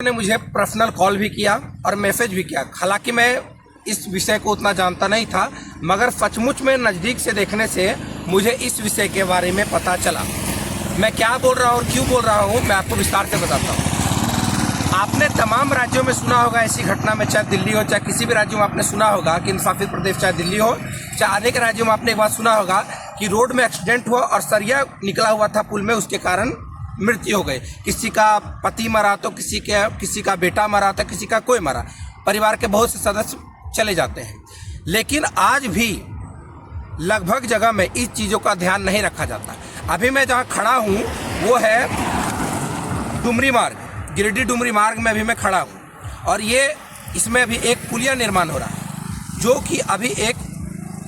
ने मुझे personal call भी किया और मैसेज भी किया। हालांकि मैं इस विषय को उतना जानता नहीं था, मगर सचमुच में नज़दीक से देखने से मुझे इस विषय के बारे में पता चला। मैं क्या बोल रहा हूँ और क्यों बोल रहा हूँ मैं आपको विस्तार से बताता हूँ। आपने तमाम राज्यों में सुना होगा ऐसी घटना में, चाहे दिल्ली हो चाहे किसी भी राज्य में आपने सुना होगा कि इंसाफित प्रदेश चाहे दिल्ली हो चाहे अनेक राज्यों में आपने एक बात सुना होगा कि रोड में एक्सीडेंट हुआ और सरिया निकला हुआ था पुल में, उसके कारण मृत्यु हो गई। किसी का पति मरा तो किसी का बेटा मरा तो किसी का कोई मरा, परिवार के बहुत से सदस्य चले जाते हैं। लेकिन आज भी लगभग जगह में इस चीज़ों का ध्यान नहीं रखा जाता। अभी मैं जहाँ खड़ा हूँ वो है डुमरी मार्ग, गिरिडीह डुमरी मार्ग में अभी मैं खड़ा हूँ और ये इसमें अभी एक पुलिया निर्माण हो रहा है, जो कि अभी एक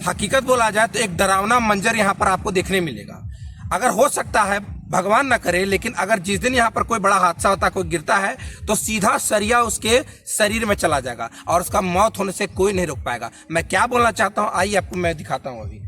हकीकत बोला जाए तो एक डरावना मंजर यहाँ पर आपको देखने मिलेगा। अगर हो सकता है, भगवान ना करे, लेकिन अगर जिस दिन यहाँ पर कोई बड़ा हादसा होता है, कोई गिरता है तो सीधा सरिया उसके शरीर में चला जाएगा और उसका मौत होने से कोई नहीं रोक पाएगा। मैं क्या बोलना चाहता हूँ आइए आपको मैं दिखाता हूँ अभी।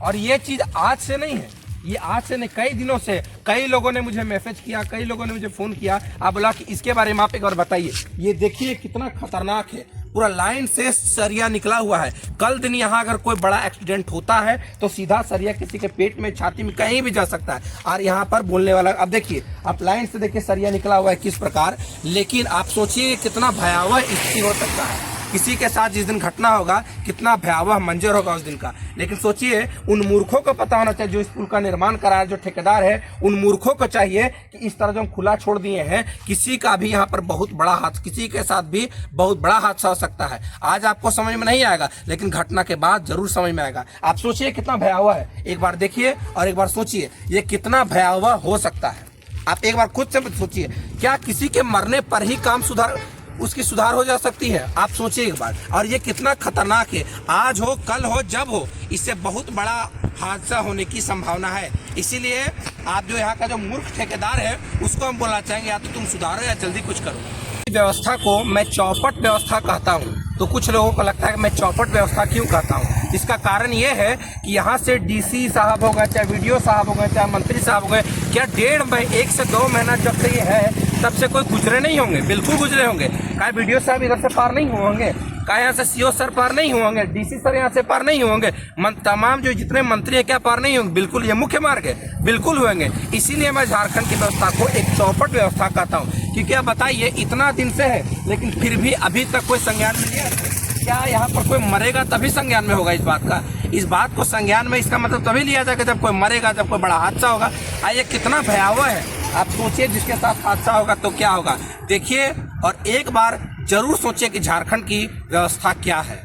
और ये चीज़ आज से नहीं है, ये आज से नहीं, कई दिनों से कई लोगों ने मुझे मैसेज किया, कई लोगों ने मुझे फ़ोन किया, आप बोला कि इसके बारे में आप एक बार बताइए। ये देखिए कितना खतरनाक है, पूरा लाइन से सरिया निकला हुआ है। कल दिन यहाँ अगर कोई बड़ा एक्सीडेंट होता है तो सीधा सरिया किसी के पेट में, छाती में, कहीं भी जा सकता है। और यहाँ पर बोलने वाला, अब देखिए आप लाइन से देखिए सरिया निकला हुआ है किस प्रकार। लेकिन आप सोचिए कितना भयावह स्थिति हो सकता है किसी के साथ जिस दिन घटना होगा, कितना भयावह मंजर होगा उस दिन का। लेकिन सोचिए उन मूर्खों को पता होना चाहिए जो इस पुल का निर्माण करा है, जो ठेकेदार है, उन मूर्खों को चाहिए कि इस तरह जो हम खुला छोड़ दिए हैं, किसी का भी यहाँ पर बहुत बड़ा हादसा, किसी के साथ भी बहुत बड़ा हादसा हो सकता है। आज आपको समझ में नहीं आएगा लेकिन घटना के बाद जरूर समझ में आएगा। आप सोचिए कितना भयावह है, एक बार देखिए और एक बार सोचिए ये कितना भयावह हो सकता है। आप एक बार खुद से सोचिए, क्या किसी के मरने पर ही काम उसकी सुधार हो जा सकती है? आप सोचिए एक बार। और ये कितना खतरनाक है, आज हो कल हो जब हो, इससे बहुत बड़ा हादसा होने की संभावना है। इसीलिए आप जो यहाँ का जो मूर्ख ठेकेदार है उसको हम बोलना चाहेंगे या तो तुम सुधारो या जल्दी कुछ करो। व्यवस्था को मैं चौपट व्यवस्था कहता हूँ, तो कुछ लोगों को लगता है कि मैं चौपट व्यवस्था क्यों कहता हूँ। इसका कारण ये है कि यहाँ से डीसी साहब हो गए, चाहे वीडियो साहब हो गए, चाहे मंत्री साहब हो गए, क्या 1.5 से 2 महीना जब से ये है तब से कोई गुजरे नहीं होंगे? बिल्कुल गुजरे होंगे। क्या वीडियो साहब इधर से पार नहीं होंगे? क्या यहाँ से सीओ सर पार नहीं होंगे? डीसी सर यहाँ से पार नहीं होंगे? तमाम जो जितने मंत्री हैं क्या पार नहीं होंगे? बिल्कुल, ये मुख्य मार्ग है, बिल्कुल होंगे। इसीलिए मैं झारखंड की व्यवस्था को एक चौपट व्यवस्था कहता हूँ। क्योंकि आप बताइए इतना दिन से है लेकिन फिर भी अभी तक कोई संज्ञान में लिया? क्या यहाँ पर कोई मरेगा तभी संज्ञान में होगा इस बात का? इस बात को संज्ञान में इसका मतलब तभी लिया जाएगा जब कोई मरेगा, जब कोई बड़ा हादसा होगा। आइए कितना भयावह है, आप सोचिए जिसके साथ हादसा होगा तो क्या होगा। देखिए और एक बार जरूर सोचिए कि झारखंड की व्यवस्था क्या है।